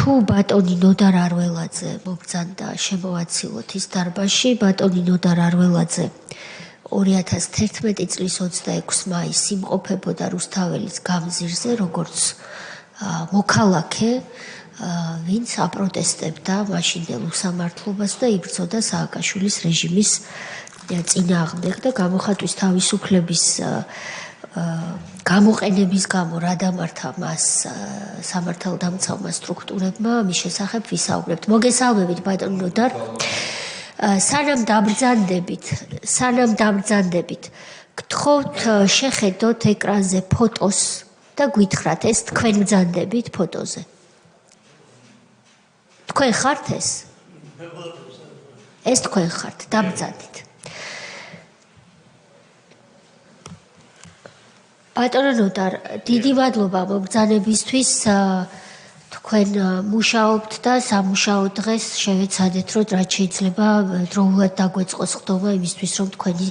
თუ ბატონი ნოდარ არველაძე მობრძანდა შემოვაცილოთ ის დარბაზში, ბატონი ნოდარ არველაძე 2011 წლის 26 მაისს იმყოფებოდა რუსთაველის გამზირზე, როგორც მოქალაქე, ვინც აპროტესტებდა მაშინდელ უსამართლობას და იბრძოდა სააკაშვილის რეჟიმის წინააღმდეგ და გამოხატვის თავისუფლების გამოყენების გამო რა დამართა მას სამართალდამცავმა სტრუქტურებმა მის შესახებ ვისაუბრებთ. მოგესალმებით ბატონო ნოდარ. სანამ დაბრძანდებით, გთხოვთ შეხედოთ ეკრანზე ფოტოს და გვითხრათ ეს თქვენ ბრძანდებით ფოტოზე. თქვენ ხართ ეს? ეს თქვენ ხართ, დაბრძანდით. ბატონო ნოდარ, დიდი მადლობა მობრძანებისთვის. თქვენ მუშაობთ და სამუშაო დღეს შევეცადეთ, რომ რაც შეიძლება დროულად დაგვეწყოს ხდომა იმისთვის, რომ თქვენი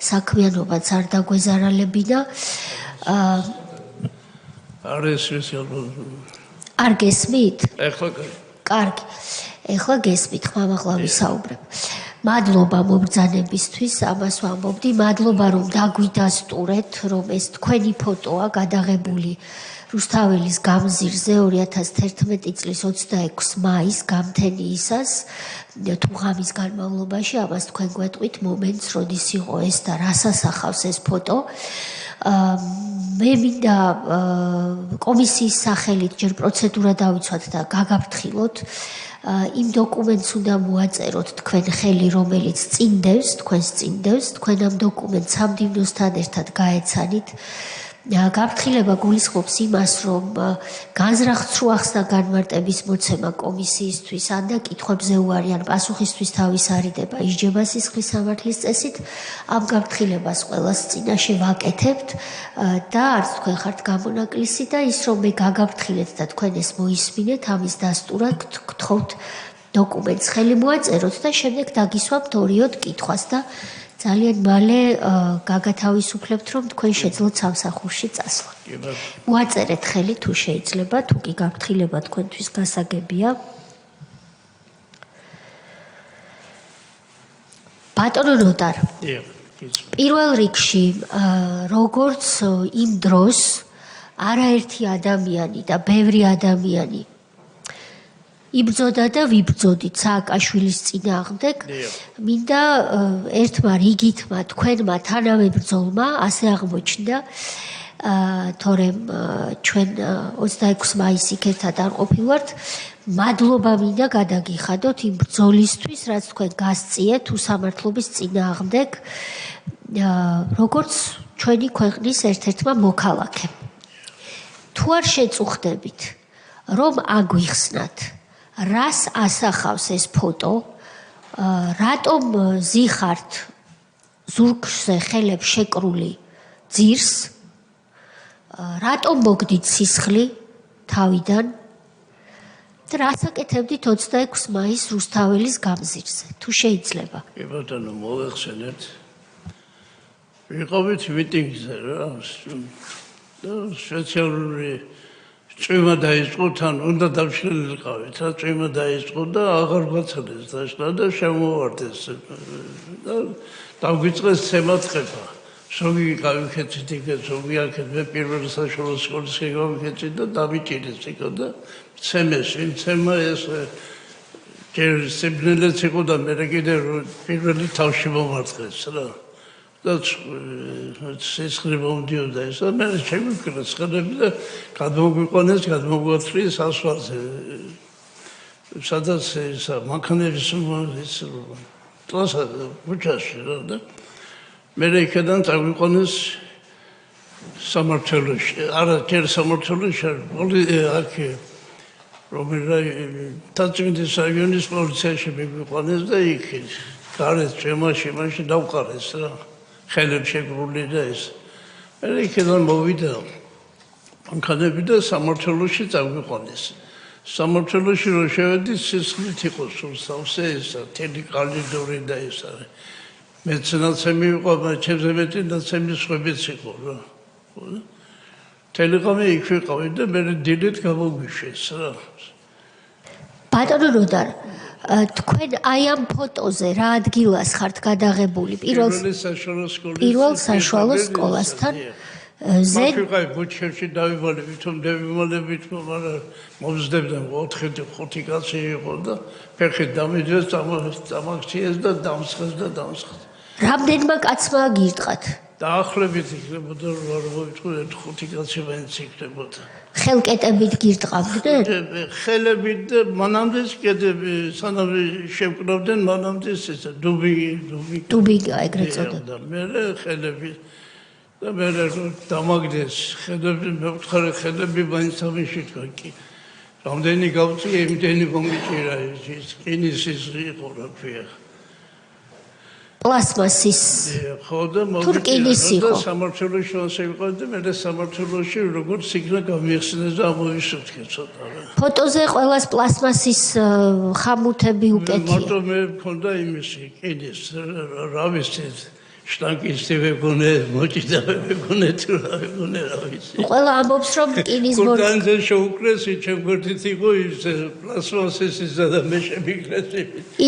საქმიანობაც არ დაგვეზარალებინა. არ გესმით? კარგი. ეხლა გესმით, ხმამაღლა ვისაუბრებ. მადლობა მობრძანებისთვის, ამას ვამბობდი. მადლობა, რომ დაგვიდასტურეთ, რომ ეს თქვენი ფოტოა გადაღებული რუსთაველის გამზირზე 2011 წლის 26 მაისს გამთენიისას, თუ ღამის განმავლობაში, ამას თქვენ გვეტყვით მომენტს, როდის იყო ეს და რას ასახავს ეს ფოტო. მე მინდა კომისიის სახელით ჯერ პროცედურა დავიცვათ და გაგაფრთხილოთ. იმ დოკუმენტს უნდა მოაწეროთ თქვენ ხელი, რომელიც წინდევს, თქვენ ამ დოკუმენტს სამდივნოსთან ერთად გაეცანით. გაფრთხილება გულისხმობს იმას, რომ განზრახ ცრუახს და განმარტების მოცემა კომისიისთვის ან და კითხვებზე უარი ან პასუხისთვის თავის არიდება ისჯება სისხლის სამართლის წესით. ამ გაფრთხილებას ყველას წინაშე ვაკეთებთ და არც თქვენ ხართ გამონაკლისი და ის რომ მე გაგაფრთხილეთ და თქვენ ეს მოისმინეთ, ამის დასტურად გთხოვთ დოკუმენტს ხელი მოაწეროთ და შემდეგ დაგისვამთ ორიოდ კითხვას და ძალიან მალე გაგათავისუფლებთ, რომ თქვენ შეძლოთ სამსახურში წასვლა. მოაწერეთ ხელი თუ შეიძლება, თუ კი გაფრთხილება თქვენთვის გასაგებია. ბატონო ნოდარ, პირველ რიგში, როგორც იმ დროს არაერთი ადამიანი და ბევრი ადამიანი იბრძოდა და ვიბრძოდით სააკაშვილის წინააღმდეგ, მინდა ერთმა რიგითმა თქვენმა თანამებრძოლმა ასე აღმოჩნდა, თორემ ჩვენ 26 მაისს იქ ერთად არ ყოფილვართ, მადლობა მინდა გადაგიხადოთ იმ ბრძოლისთვის, რაც თქვენ გასწიეთ უსამართლობის წინააღმდეგ, როგორც ჩვენი ქვეყნის ერთ-ერთმა მოქალაქემ. თუ არ შეწუხდებით, რომ აგვიხსნათ რას ასახავს ეს ფოტო, რატომ ზიხართ ზურგზე ხელებს შეკრული ძირს, რატომ მოგდით სისხლი თავიდან და რას აკეთებდით 26 მაისს რუსთაველის გამზირზე, თუ შეიძლება. კი ბატონო, მოვეხსენეთ. ვიყავით მიტინგზე რა და სპეციალური წვიმა დაიწყო, თან უნდა დავშლილიყავით, რა წვიმა დაიწყო და აღარ გვაცალეს დაშლა და შემოვარდეს და დავგვიწყეს ცემატყება. ზოგი გავიქეცით იქეთ, ზოგი აქეთ, მე პირველ საშუალო სკოლის გავიქეცით და დავიჭირეს იქ და ცემეს, ვინ ცემა ეს ჯერ სიბნელეც იყო და მე კიდე პირველი თავში მომარტყეს რა. და სისხლი მომდიოდა ეს და მე შემიგვიყრეს ხელები და გადმოგვიყვანეს, გადმოგვათრიეს ასვაზე. სადაც ეს მანქანების ქუჩაში რა და მე იქიდან წავიყვანეს სამმართველოში. არა, ჯერ სამმართველოში, აქ რომელიც თაწმინდის რაიონის პოლიციაში მიგვიყვანეს და იქ გარეთ წვიმაში მაშინ დავყარეს რა. ხელებს შეკრული და ეს. მე იქიდან მოვიდა მანქანები და სამმართველოში წავიყვანეს. სამმართველოში რო შევედი, სისხლით იყო სულ სავსე ესა, თელი კალიდორი და ეს არის. მეცნაცემი იყო, ჩემზე მეტი ნაცემი სხვებიც იყო რა. თელი ღამე იქ ვიყავი და მე დილით გამოგვიშვეს რა. ბატონო ნოდარ თქვენ აი ამ ფოტოზე რა ადგილას ხართ გადაღებული პირველ საშუალო სკოლასთან ზედ ვიყავი ბუჩქებში დავივალები თუ დავივალებით მაგრამ მომზდებდნენ 4-5 კაცი იყო და ფეხით დამიძეს დამაქციეს და დამსხეს რამდენმა კაცმა გირტყათ დაახლოებით იქნებოდა რომ მოიწყვეთ 5 კაცი მაინც იქნებოდა ხელკეტებით გირტყავდნენ ხელებით და მანამდე კიდე სანამ შევკრავდნენ მანამდე ესა დუბი ეგრეთ წოდდა მე ხელებით და მე დამაგდეს ხედები მე ვთხარი ხედები მაინც ამიში თქვა კი რამდენი გავწიე იმდენი მომიჭირა ის ყინისის იყო რა ქვია პლასმასის ხო და რკინის იყო სამართლოში ვიყავ და მე სამართლოში როგორც იქნა გამიხსნეს და ამოვისურვე ცოტა ფოტოზე ყველას პლასმასის ხამუთები უკეთია მარტო მე მქონდა იმისი ყინის რა ვიცი შტანკის ვეგონე მოჭიდა ვეგონე თუ რა ვეგონე რა ვიცი ყველა ამბობს რომ რკინის გორდანზე შეუკრეს ჩემგვერდით იყო ის პლასმასის და მე შემიგრეს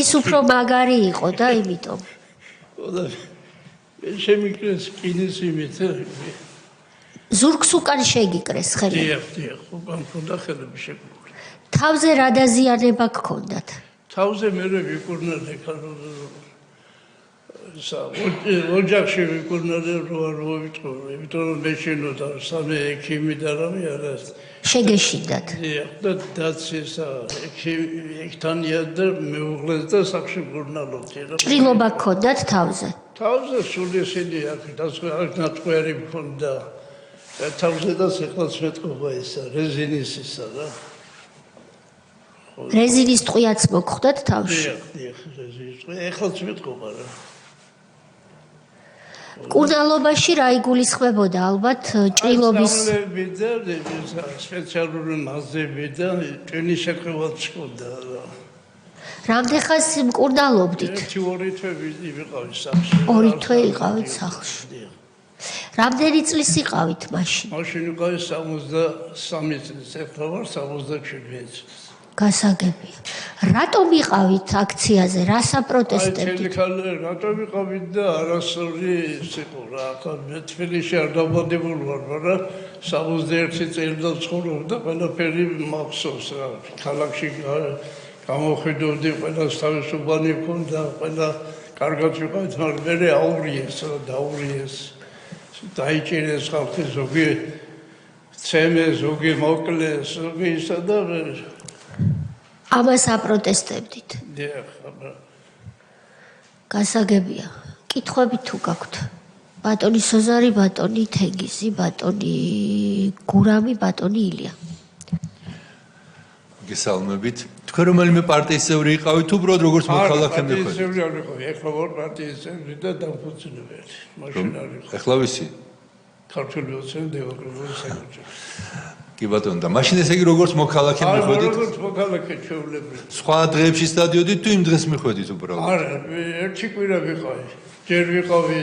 ის უფრო მაგარი იყო და იმიტომ და შემიგრეს რკინის იმით ზურგს უკან შეგიკრეს ხელი დიახ უკან მქონდა ხელები შეგიკრეს თავზე რა დაზიანება გქონდათ თავზე მე ვიკურნალე ოჯახში ვიკურნალე რომ ვიტყო იმიტომ რომ მე შენოდა სამე ექიმი და რამე არა შეგეშინდათ და დაცისა ექთანია და მეუღლეს და სახში ვიკურნალობდი ჭრილობა გქონდათ თავზე სულ ესენი აქ ნაცვლარი მქონდა თავზე და სიახლეც მეტყობა ისა რეზინის ისა რა რეზინის ტყვიაც მოგხვდათ თავში დიახ რეზინის ტყვია ეხლაც მეტყობა რა კურნალობაში რა იგულისხმებოდა ალბათ ჭრილობის სპეციალური მასები და ტვენი შეკრებაც ჰქონდა რამდენ ხანს მკურნალობდით 1-2 თვე ვიყავი სახლში 2 თვე იყავით სახლში რამდენი წლის იყავით მაშინ ვიყავი 63 წლის ეხლა ვარ 67 წლის გასაგებია რატომ იყავით აქციაზე რა საპროტესტებდით რატომ იყავით და არასორი იყო რა ახლა მე თბილისში არ დავბადებულ ვარ მაგრამ 61 წელი და ცხოვრობ და ყველაფერი მახსოვს რა ქალაქში გამოხედავდი ყველას თავისუფალი ჰქონდა ყველა კარგად ვიყავით მაგრამ მე აურიეს რა დაურიეს დაიჭირეს ხალხი ზოგი ცემე ზოგი მოკლეს ზოგი ისა და ამას აპროტესტებდით. დიახ, გასაგებია. კითხვები თუ გაქვთ? ბატონი სოზარი, ბატონი თენგიზი, ბატონი გურამი, ბატონი ილია. გესალმებით. თქვენ რომელიმე პარტიის წევრი იყავით უბრალოდ როგორც მოქალაქე მეხვედრით? პარტიის წევრი არ ვიყავი, ეხლა ვარ პარტიის წევრი და დამფუძნებელი. მაშინ არ ვიყავი. ეხლა ვისი? ქართული ოცნების დემოკრატიული საკუთრება. კი ბატონო და მაშინ ესე იგი როგორც მოქალაქე მიხვედით? როგორც მოქალაქე ჩვეულებრივ. სხვა დღეებში სტადიოდით თუ იმ დღეს მიხვედით უბრალოდ? არა, ერთი კვირა ვიყავი. ჯერ ვიყავი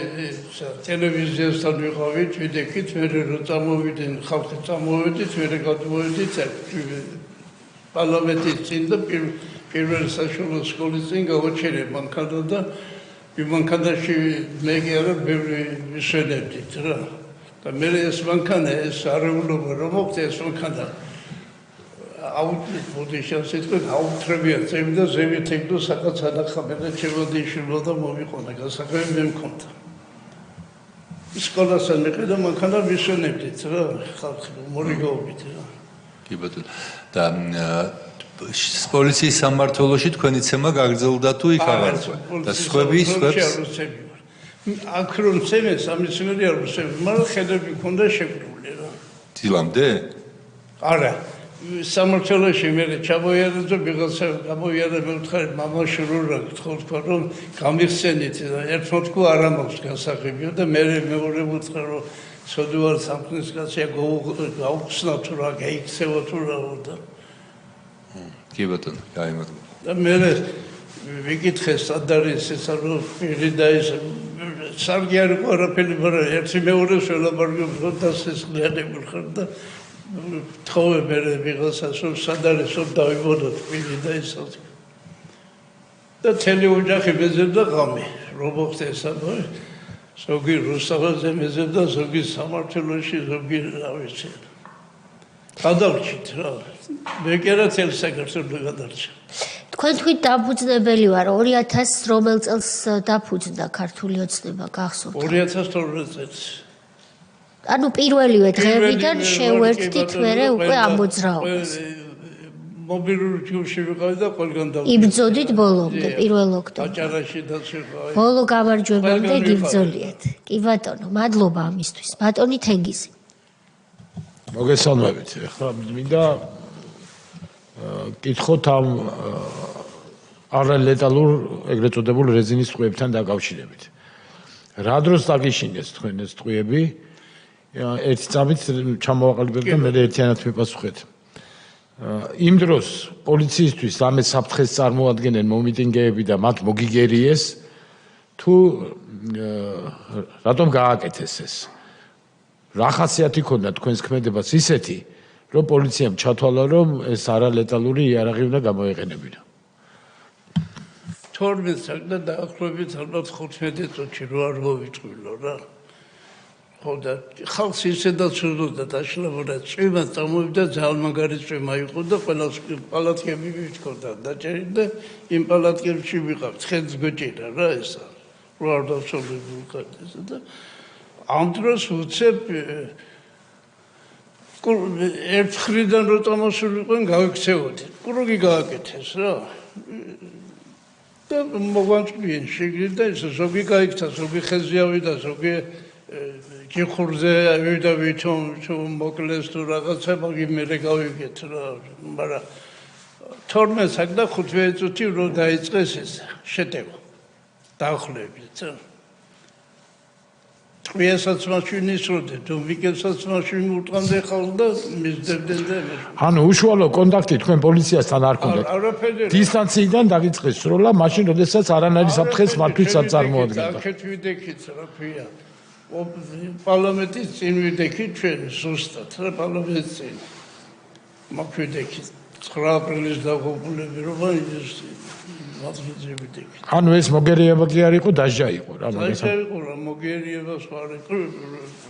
ტელევიზიასთან ვიყავი, ვიდექით, მე რო წამოვიდნენ, ხალხი წამოვედით, მე გადმოვედით პარლამენტის წინ და პირველ საშუალო სკოლის წინ გავაჩერე მანქანა და მანქანაში მე კი არა ბევრი ვიშენებდით რა. და მე ეს მანქანა ეს არეულობა რომ მოხდა ეს მანქანა აუთრებია წევი და ზევით ეკდო საკაც ანახა მე და ჩემოდიშვილო და მომიყონა გასაკვირი მე მქონდა სკოლასთან მეყიდა მანქანა ვიშენებდით რა ხალხი მორიგაობით რა კი ბატონო და პოლიციის სამმართველოში თქვენი ცემა გაგრძელდა თუ იქ აღარ და სხვებს აქ რომ ცემეს ამისინერი არ ვსები, მაგრამ ხედები მქონდა შეკრული რა. დილამდე? არა. სამმართველოში მე ჩამოიარა და ვიღაცა გამოვიარა მე ვთხარი მამაშვილო რა გთხოვთ რომ გამიხსენით და ერთმოდ თუ არ ამაქვს გასაღებია და მე მეორე ვუთხარ რომ ცოდო არ სამქმნის კაცია გაუხსნა თუ რა გაიქცევა თუ რა და კი ბატონო, გაიმართლა. და მე ვიკითხე სად არის ეს რომ პირიდა ეს სარგი არ იყო არაფერი, მაგრამ ერთი მეორეს ველაპარაკობ და სესხლიანებულ ხარ და თხოვე მე ვიღაცას რომ სად არის რომ დავიბოდოთ პირი და ისეთ. და თელი ოჯახი მეძებდა ღამე, რომ მოხდეს ამბო. ზოგი რუსთავაზე მეძებდა, ზოგი სამართლოში, ზოგი რა ვიცი. გადავჭით რა. მე კი არა თელ საქართველოს გადარჩა. თქვენ თქვით დაფუძნებელი ვარ 2000 რომელ წელს დაფუძნდა ქართული ოცნება გახსოვთ? 2012 წელს. ანუ პირველივე დღეებიდან შევერთდით მერე უკვე ამოძრაობას. მობილური ჯგუფში ვიყავი და ყველგან დავდივარ. იბრძოდით ბოლომდე 1 ოქტომბერს. აჭარაში დაწვიყავი. ბოლო გამარჯვებამდე გიბრძოლიათ. კი ბატონო, მადლობა ამისთვის. ბატონი თენგიზი. მოგესალმებით. ახლა მინდა კითხოთ ამ არალეტალურ ეგრეთ წოდებულ რეზინის ტყვეებთან დაკავშირებით. რა დროს დაგიშინეს თქვენ ეს ტყვეები? ერთი წამით ჩამოვაყალიბებ და მე ერთიანად მიპასუხეთ. იმ დროს პოლიციისთვის რამე საფრთხეს წარმოადგენენ მომიტინგეები და მათ მოგიგერიეს თუ რატომ გააკეთეს ეს? რა ხასიათი ქონდა თქვენს ქმედებას ისეთი, რომ პოლიციამ ჩათვალა, რომ ეს არალეტალური იარაღი უნდა გამოეყენებინა? 12 წელი და დაახლოებით ალბათ 15 წუთში რო არ მოვიწყვილო რა. ხო და ხალხს ისედაც უდოდა დაშლებოდა წვიმა წამოვიდა ძალიან მაგარი წვიმა იყო და ყველას პალატკები ვიჩქოდა დაჭერი და იმ პალატკებში ვიყავ ცხენს გვეჭირა რა ესა რო არ დავსოლები უკეთეს და ამ დროს უცებ ერთ ხრიდან რო წამოსულიყვენ გავიქცეოდი კრუგი გააკეთეს რა და მოგვანწყვიენ შიგნით და ეს ზოგი გაიქცა ზოგი ხეზე ავიდა ზოგი ჯიხურზე ავიდა ვითომ მოკლეს თუ რაღაცა მაგ მე გავიგეთ რა მაგრამ 12 საათი და 15 წუთი რო დაიწყეს ეს შეტევა დაახლოებით რა ტყვიასაც მაშინ ისროდე თუ ვიკებსაც მაშინ უტყამდე ხალხ და მისდებდნენ და ანუ უშუალო კონტაქტი თქვენ პოლიციასთან არ ქონდათ დისტანციიდან დაგიწყეს სროლა მაშინ როდესაც არანაირი საფრთხეს მათთვის არ წარმოადგენდა აქეთ ვიდექით რა ქვია პარლამენტის წინ ვიდექით ჩვენ ზუსტად რა პარლამენტის წინ მოგვიდექით 9 აპრილის დაღუპულები რომ ის მათგზე ვიდექით ანუ ეს მოგერიება კი არ იყო დაჟა იყო რა დაჟა იყო რა მოგერიება სხვა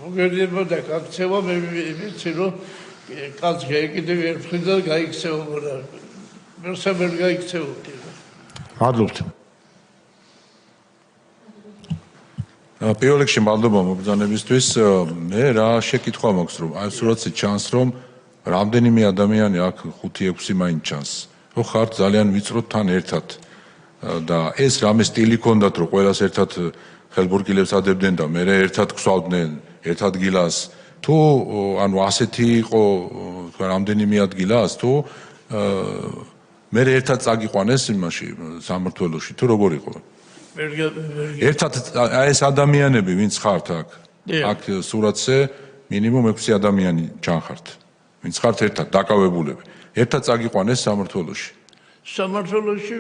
მოგერიება და გაქცევა მე ვიცი რომ კაც გაიგდები ერთხელ გაიქცევა რა ვერსაბერ გაიქცეოდი მადლობთ პირველ რიგში მადლობა მობრძანებისთვის. მე რა შეკითხვა მაქვს რომ აი სურათზე ჩანს რომ რამდენიმე ადამიანი აქ 5-6 მაინც ჩანს. ხო ხართ ძალიან ვიწრო თან ერთად და ეს რამე სტილი ქონდათ რომ ყველას ერთად ხელბურკილებს ადებდნენ და მე ერთად ქსვავდნენ ერთად გილას თუ ანუ ასეთი იყო თქვა რამდენიმე ადგილას თუ მე ერთად წაგიყვანეს იმაში სამმართველოში თუ როგორ იყო? ერთად ეს ადამიანები ვინც ხართ აქ აქ სურათზე მინიმუმ 6 ადამიანი ჩანხართ ვინც ხართ ერთად დაკავებულები ერთად წაგიყვანეს სამმართველოში სამმართველოში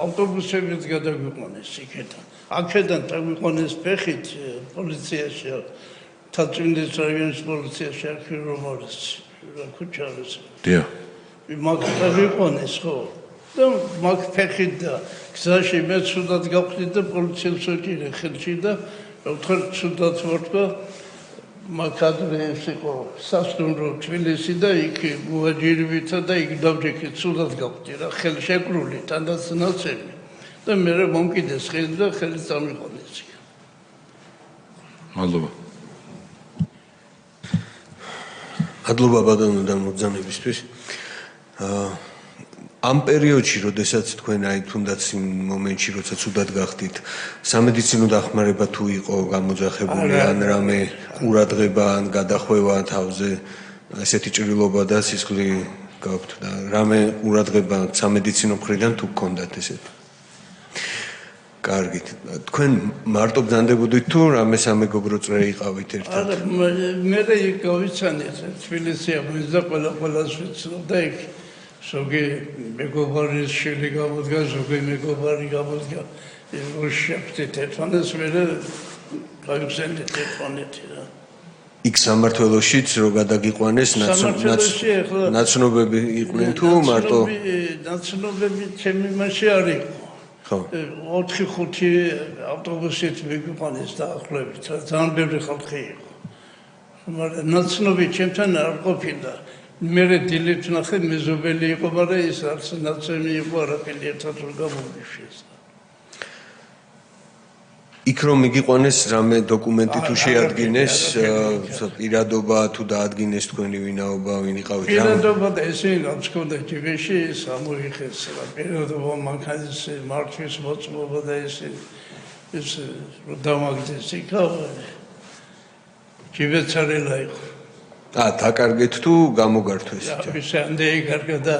ავტობუსებით გადაგვიყვანეს იქიდან აქედან წაგვიყვანეს ფეხით პოლიციაში თაძვინის რაიონის პოლიციაში აქ რომალის რა ქუჩა არის დიახ მაგ წაგვიყვანეს ხო და მაგ ფეხით და გზაში მე ცუდად გავხდით და პოლიციელს ვეჭირე ხელში და ვთქვი ცუდად ვარ მაგადრეს იყო სასტუმრო თბილისი და იქ მოაჯირვითა და იქ დავჭიქით ცუდად გავხდი რა ხელ შეკრული თანდაც ნაცები და მე მომკიდეს ხელი და ხელი წამიყვანეს მადლობა მადლობა ბატონო და მობრძანებისთვის ამ პერიოდში, როდესაც თქვენ აი თუნდაც იმ მომენტში, როცა ცუდად გახდით, სამედიცინო დახმარება თუ იყო გამოძახებული ან რამე ყურადღება ან გადახვევა თავზე, ესეთი ჭრილობა და სისხლი გაქვთ და რამე ყურადღება სამედიცინო მხრიდან თუ გქონდათ ესეთი? კარგით. თქვენ მარტო ბრძანდებოდით თუ რამე სამეგობრო წრე იყავით ერთად? არა, მე იქ გავიცანეთ, თბილისი ამის და ყველას ვიცნობდა იქ. ზოგი მეგობარის შილი გამოდგა, ზოგი მეგობარი გამოდგა. როშიაფთით ერთმანეთს მე გავიხსენეთ ერთმანეთი რა. იქ სამართლოშიც რო გადაგიყვანეს ნაცნობები იყვნენ თუ მარტო ნაცნობები ჩემი მასში არ იყო. ხო 4-5 ავტობუსით მიგიყვანეს დაახლოებით, ძალიან ბევრი ხალხი იყო. მაგრამ ნაცნობი ჩემთან არ ყოფილა. მე დილით ნახე მეზობელი იყო, მაგრამ ის არც ნაცნობი იყო, არაფერი ერთად ვერ გამომიშვეს. იქ რომ მიგიყვანეს რამე დოკუმენტი თუ შეადგინეს პირადობა თუ დაადგინეს თქვენი ვინაობა ვინ იყავით რა პირადობა და ესე რაც ქონდა ჯიბეში სამოიხეს რა პირადობა მანქანის მართვის მოწმობა და ესე ეს დამაგდეს იქა ჯიბეცარელა იყო დაკარგეთ თუ გამოგართვეს ისე ამდენი კარგა და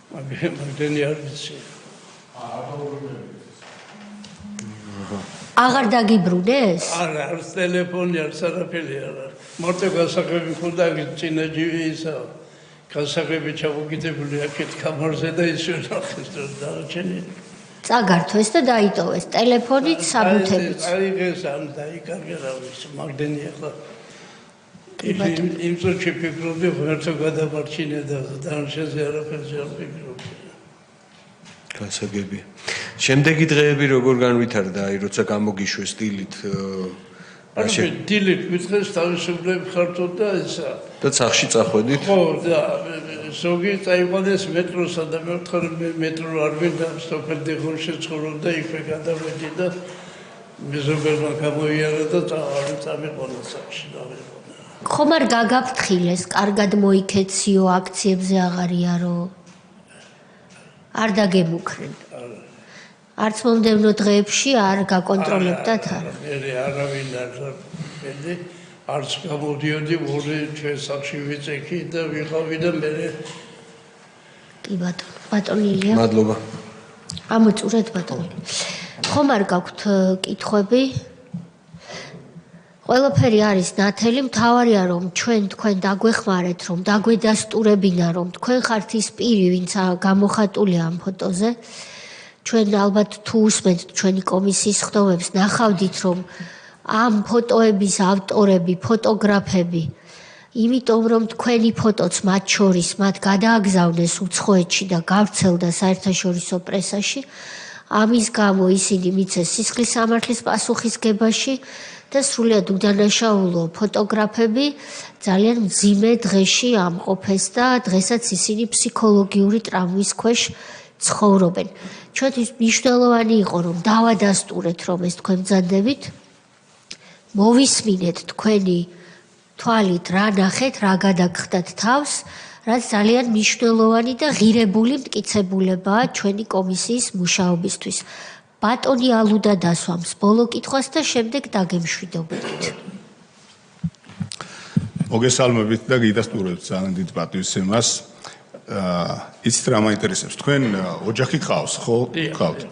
მაგდენი არ ვიცი აღარ დაგიბრუნეს? არა, არც ტელეფონი, არც არაფერი არა. მარტო გასაღები მქონდა წინა ჯივი ისა. გასაღები ჩამოგიდებული აქეთ კამარზე და ის ნახეს და დააჩენე. წაგართვეს და დაიტოვეს ტელეფონით, საბუთებით. აიღეს ან დაიკარგა რა ვიცი, მაგდენი ახლა. იმ წუთში ფიქრობდი, ღმერთო გადამარჩინე და დანარჩენზე არაფერზე არ ფიქრობდი. გასაგები. შემდეგი დღეები როგორ განვითარდა, აი როცა გამოგიშვეს დილით არა, დილით მითხეს თავისუფლები ხართო და ისა. და სახში წახვედით? ხო, და ზოგი წაიყვანეს მეტროსა და მე ვთქვი მეტრო არ მინდა, სოფელდიხურში ცხოვრობდა, იქვე გადავედი და მეზობელმა გამოიარა და წამიყვანა სახში დავიყვანა. ხომ არ გაგაფრთხილეს, კარგად მოიქეციო, აქციებზე აღარ იარო? არ დაგემუქრენ. არც მომდევნო დღეებში არ გაკონტროლებდათ არა. მე არავინ არც გამოდიოდი ორი ჩვენ სახში ვიწექი და ვიყავი და მე კი ბატონო, ბატონი ილია. მადლობა. ამოწურეთ ბატონი. ხომ არ გაქვთ კითხვები? ყველაფერი არის ნათელი, მთავარია რომ ჩვენ თქვენ დაგვეხმარეთ, რომ დაგვედასტურებინა, რომ თქვენ ხართ ის პირი, ვინც გამოხატულია ამ ფოტოზე. ჩვენ ალბათ თუ უსმენთ ჩვენი კომისიის ხდომებს, ნახავდით რომ ამ ფოტოების ავტორები, ფოტოგრაფები, იმიტომ რომ თქვენი ფოტოც მათ შორის მათ გადააგზავნეს უცხოეთში და გავრცელდა საერთაშორისო პრესაში, ამის გამო ისინი მიცეს სისხლის სამართლის პასუხისგებაში და სრულიად უდანაშაულო ფოტოგრაფები ძალიან მძიმე დღეში ამყოფეს და დღესაც ისინი ფსიქოლოგიური ტრამვის ქვეშ ცხოვრობენ. ჩვენთვის მნიშვნელოვანი იყო რომ დავადასტურეთ რომ ეს თქვენ ბრძანდებით, მოვისმინეთ თქვენი თვალით რა ნახეთ, რა გადაგხდათ თავს, რაც ძალიან მნიშვნელოვანი და ღირებული მტკიცებულებაა ჩვენი კომისიის მუშაობისთვის. ბატონი ალუდა დასვამს ბოლო კითხვას და შემდეგ დაგემშვიდობებით. მოგესალმებით და გიდასტურებთ ძალიან დიდ პატივისცემას. იცით რა მაინტერესებს? თქვენ ოჯახი ყავს, ხო? ყავთ.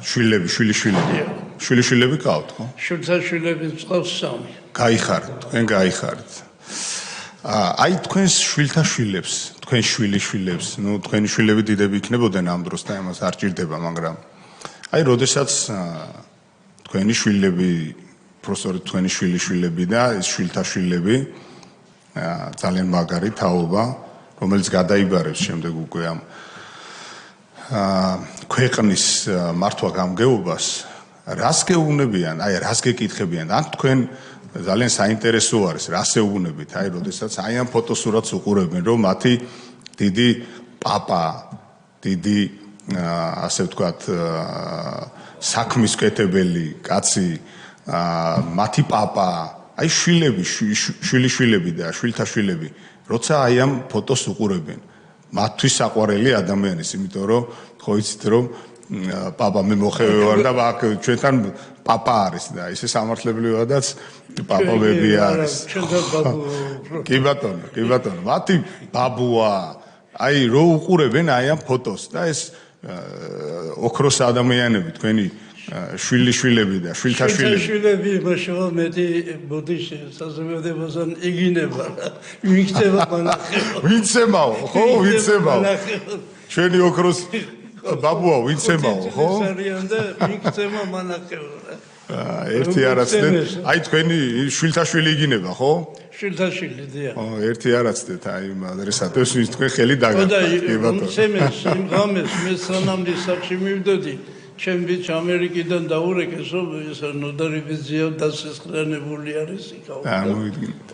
შვილიშვილები ყავთ, ხო? შვილიშვილები ყავს 3. გაიხარეთ, თქვენ გაიხარეთ. აი თქვენს შვილთა შვილებს, თქვენ შვილიშვილებს, ნუ თქვენი შვილები დიდები იქნებოდნენ ამ დროს და ამას არ ჭირდება, მაგრამ აი როდესაც თქვენი შვილები, პროფესორი თქვენი შვილიშვილები და ეს შვილთა შვილები ძალიან მაგარი თაობა, რომელიც გადაიბარებს შემდეგ უკვე ამ ქვეყნის მართვა გამგეობას, რას გეუბნებიან, აი რას გეკითხებიან, ან თქვენ ძალიან საინტერესო არის, რას ეუბნებით, აი როდესაც აი ამ ფოტოსურათს უყურებენ, რომ მათი დიდი პაპა, დიდი ასე ვთქვათ, საქმის კეთებელი კაცი, მათი პაპა, აი შვილიშვილები და შვილთა შვილები, როცა აი ამ ფოტოს უყურებენ, მათთვის საყვარელი ადამიანის, იმიტომ რომ ხო იცით რომ პაპა მე მოხევე ვარ და აქ ჩვენთან პაპა არის და ისე სამართლებრივადაც პაპობები არის. კი ბატონო, მათი ბაბუა, აი რო უყურებენ აი ამ ფოტოს და ეს ოქროს ადამიანები, თქვენი შვილიშვილები და შვილთა შვილები. შვილები იმაშოვა მეტი ბოდიში საზოგადოებასთან იგინება. ვიქცევა მანახეო. ვინცემაო, ხო, ვინცემაო. ჩვენი ოქროს ბაბუა ვინცემაო, ხო? სარიან და ვიქცევა მანახეო. ერთი არაცდეთ. აი თქვენი შვილთაშვილი იგინება, ხო? შვილთაშვილი დია. ერთი არაცდეთ, აი ადრესატებს ვის თქვენ ხელი და დაგაკეთებათ. სემეს იმ ღამეს მე სანამდე სახში მივდოდი, ჩემ ბიჭ ამერიკიდან დაურეკეს, რომ ეს ნოდარიბიზია დასესხლიანებული არის იქაო. ამოვიდგინეთ.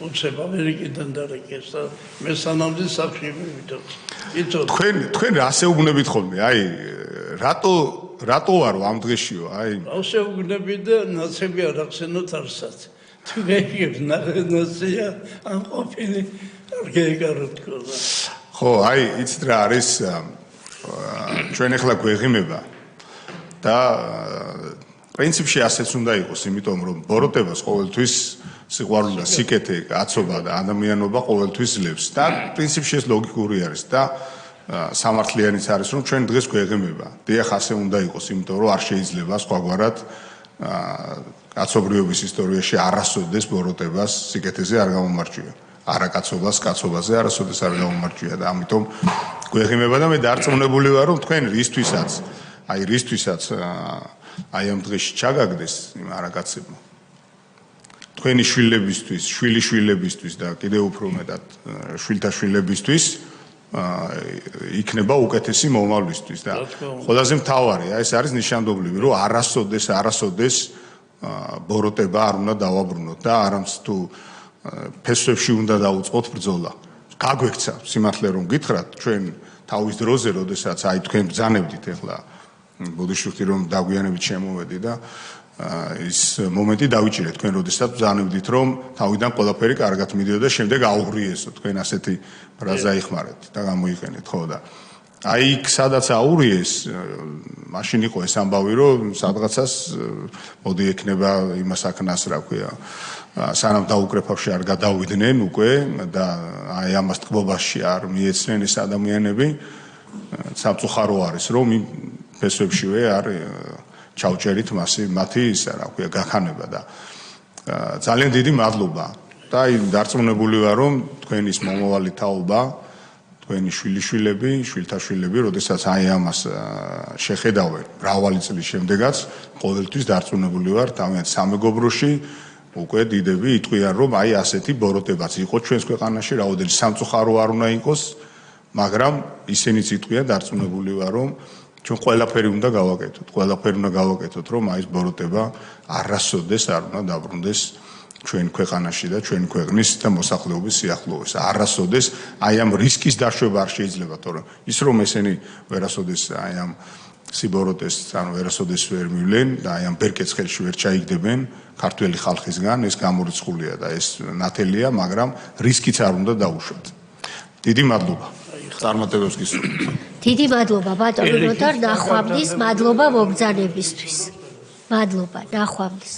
უცებ ამერიკიდან დარეკეს და მე სანამდე სახში მივდოდი. იცოდე. თქვენ რას ეუბნებით ხოლმე? აი რატო ვარო ამ დღეშიო? აი ასე უგნები და ნაცები არ ახსენოთ არსად. თუ გეგებ ნაცია ამ ყოფილი არ გეგარო თქო. ხო, აი იცით რა არის ჩვენ ახლა გვეღიმება და პრინციპში ასეც უნდა იყოს, იმიტომ რომ ბოროტებას ყოველთვის სიყვარული და სიკეთე, კაცობა და ადამიანობა ყოველთვის ძლებს და პრინციპში ეს ლოგიკური არის და სამართლიანიც არის, რომ ჩვენ დღეს გვეღიმება. დიახ, ასე უნდა იყოს, იმიტომ რომ არ შეიძლება სხვაგვარად კაცობრიობის ისტორიაში არასოდეს ბოროტებას სიკეთეზე არ გამომარჯვია. არაკაცობას კაცობაზე არასოდეს არ გამომარჯვია და ამიტომ გვეღიმება და მე დარწმუნებული ვარ, რომ თქვენ რისთვისაც აი ამ დღეში ჩაგაგდეს იმ არაკაცებმა. თქვენი შვილებისთვის, შვილიშვილებისთვის და კიდევ უფრო მეტად შვილთაშვილებისთვის იქნება უკეთესი მომავლისთვის და ყველაზე მთავარია ეს არის ნიშანდობლივი, რომ არასოდეს ბოროტება არ უნდა დავაბრუნოთ და არამც თუ ფესვებში უნდა დაუწყოთ ბრძოლა. გაგვექცა სიმართლე რომ გითხრათ, ჩვენ თავის დროზე, როდესაც აი თქვენ ბრძანებდით ახლა ბოდიშვიხტი რომ დაგვიანებით შემოვედი და ის მომენტი დავიჭირეთ თქვენ როდესაც ბრძანებდით რომ თავიდან ყველაფერი კარგად მიდიოდა და შემდეგ აუღრიესო თქვენ ასეთი ფრაზა იხმარეთ და გამოიყენეთ ხო და აი იქ სადაც აურიეს მაშინ იყო ეს ამბავი რომ სადღაცას მოდი ექნება იმას აქნას რა ქვია სანამ დაუკრეფავში არ გადავიდნენ უკვე და აი ამას თბობაში არ მიეცნენ ეს ადამიანები სამწუხარო არის რომ იმ ფესვებშივე არ ჩავჭერით მათი ისა რა ქვია გაქანება და ძალიან დიდი მადლობა და აი დარწმუნებული ვარ რომ თქვენის მომავალი თაობა თქვენი შვილიშვილები, შვილთაშვილები, როდესაც აი ამას შეხედავენ მრავალი წლის შემდეგაც, ყოველთვის დარწმუნებული ვარ თავიანთ სამეგობროში უკვე დიდები იტყვიან რომ აი ასეთი ბოროტებაც იყო ჩვენს ქვეყანაში, რაოდენიც სამწუხარო არ უნდა იყოს, მაგრამ ისინიც იტყვიან დარწმუნებული ვარ რომ ჩვენ ყველაფერი უნდა გავაკეთოთ, რომ აი ეს ბოროტება არასოდეს არ უნდა დაბრუნდეს ჩვენ ქვეყანაში და ჩვენ ქვეყნის და მოსახლეობის სიახლოვეს. არასოდეს აი ამ რისკის დაშვება არ შეიძლება, თორემ ის რომ ესენი ვერასოდეს აი ამ სიბოროტეს, ანუ ვერასოდეს ვერ მივლენ და აი ამ ბერკეტს ხელში ვერ ჩაიგდებენ ქართველი ხალხისგან, ეს გამორიცხულია და ეს ნათელია, მაგრამ რისკიც არ უნდა დაუშვათ. დიდი მადლობა. წარმატებებს გისურვებთ. დიდი მადლობა ბატონო ნოტარ, ნახვამდის, მადლობა მომბრძანებისთვის. მადლობა, ნახვამდის.